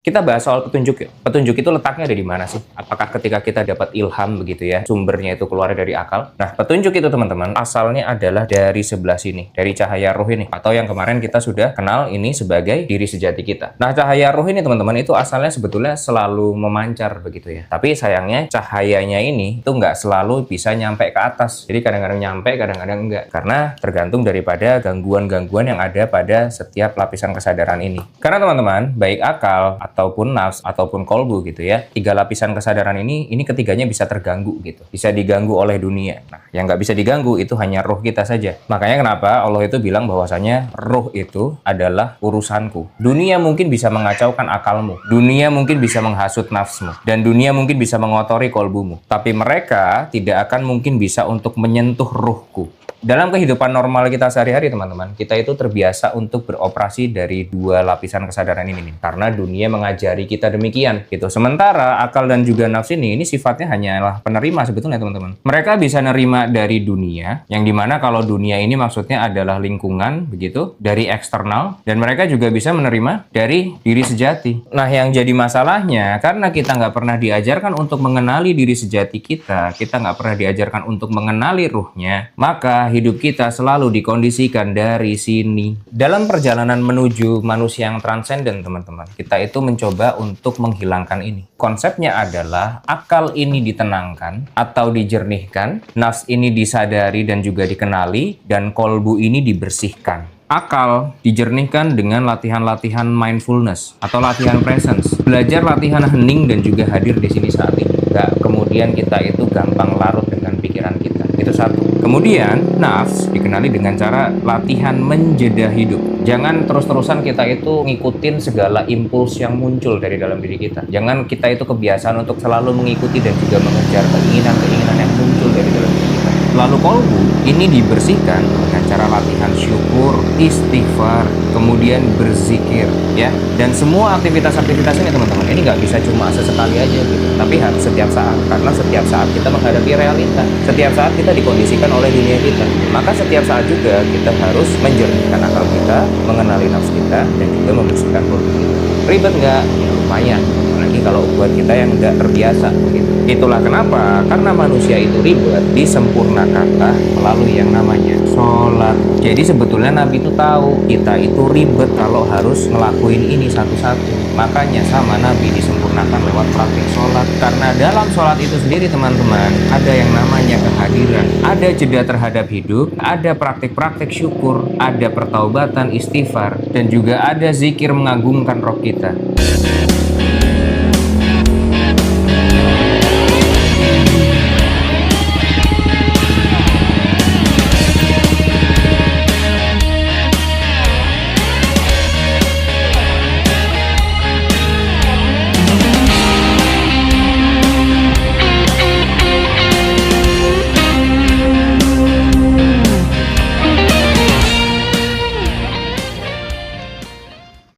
Kita bahas soal petunjuk yuk. Petunjuk itu letaknya ada di mana sih? Apakah ketika kita dapat ilham begitu ya, sumbernya itu keluar dari akal? Nah, petunjuk itu teman-teman, asalnya adalah dari sebelah sini, dari cahaya roh ini. Atau yang kemarin kita sudah kenal ini sebagai diri sejati kita. Nah, cahaya roh ini teman-teman, itu asalnya sebetulnya selalu memancar begitu ya. Tapi sayangnya cahayanya ini itu nggak selalu bisa nyampe ke atas. Jadi kadang-kadang nyampe, kadang-kadang enggak. Karena tergantung daripada gangguan-gangguan yang ada pada setiap lapisan kesadaran ini. Karena teman-teman, baik akal, ataupun nafs, ataupun kolbu gitu ya. Tiga lapisan kesadaran ini ketiganya bisa terganggu gitu. Bisa diganggu oleh dunia. Nah, yang nggak bisa diganggu itu hanya roh kita saja. Makanya kenapa Allah itu bilang bahwasanya roh itu adalah urusanku. Dunia mungkin bisa mengacaukan akalmu. Dunia mungkin bisa menghasut nafsmu. Dan dunia mungkin bisa mengotori kolbumu. Tapi mereka tidak akan mungkin bisa untuk menyentuh ruhku. Dalam kehidupan normal kita sehari-hari teman-teman, kita itu terbiasa untuk beroperasi dari dua lapisan kesadaran ini nih. Karena dunia mengajari kita demikian gitu. Sementara akal dan juga nafs ini sifatnya hanyalah penerima sebetulnya teman-teman. Mereka bisa nerima dari dunia, yang dimana kalau dunia ini maksudnya adalah lingkungan begitu, dari eksternal, dan mereka juga bisa menerima dari diri sejati. Nah, yang jadi masalahnya, karena kita nggak pernah diajarkan untuk mengenali diri sejati kita nggak pernah diajarkan untuk mengenali ruhnya, maka hidup kita selalu dikondisikan dari sini. Dalam perjalanan menuju manusia yang transenden teman-teman, kita itu mencoba untuk menghilangkan ini. Konsepnya adalah akal ini ditenangkan atau dijernihkan, nafs ini disadari dan juga dikenali, dan kolbu ini dibersihkan. Akal dijernihkan dengan latihan-latihan mindfulness atau latihan presence. Belajar latihan hening dan juga hadir di sini saat ini. Nggak kemudian kita itu gampang larut dengan pikiran kita. Itu satu. Kemudian nafs dikenali dengan cara latihan menjeda hidup. Jangan terus-terusan kita itu ngikutin segala impuls yang muncul dari dalam diri kita. Jangan kita itu kebiasaan untuk selalu mengikuti dan juga mengejar keinginan-keinginan yang muncul dari dalam diri kita. Lalu kolbu ini dibersihkan dengan cara latihan syukur, istighfar, kemudian berzikir ya. Dan semua aktivitas-aktivitas ini teman-teman, ini nggak bisa cuma sesekali aja gitu, tapi harus setiap saat. Karena setiap saat kita menghadapi realita, setiap saat kita dikondisikan oleh dunia kita. Maka setiap saat juga kita harus menjernihkan akal kita, mengenali nafsu kita, dan juga membersihkan kolbu kita. Ribet nggak? Ya, lumayan. Apalagi kalau buat kita yang nggak terbiasa begitu. Itulah kenapa, karena manusia itu ribet, disempurnakanlah melalui yang namanya sholat. Jadi sebetulnya Nabi itu tahu kita itu ribet kalau harus ngelakuin ini satu-satu. Makanya sama Nabi disempurnakan lewat praktik sholat. Karena dalam sholat itu sendiri teman-teman, ada yang namanya kehadiran. Ada jeda terhadap hidup, ada praktik-praktik syukur, ada pertaubatan, istighfar, dan juga ada zikir mengagungkan roh kita.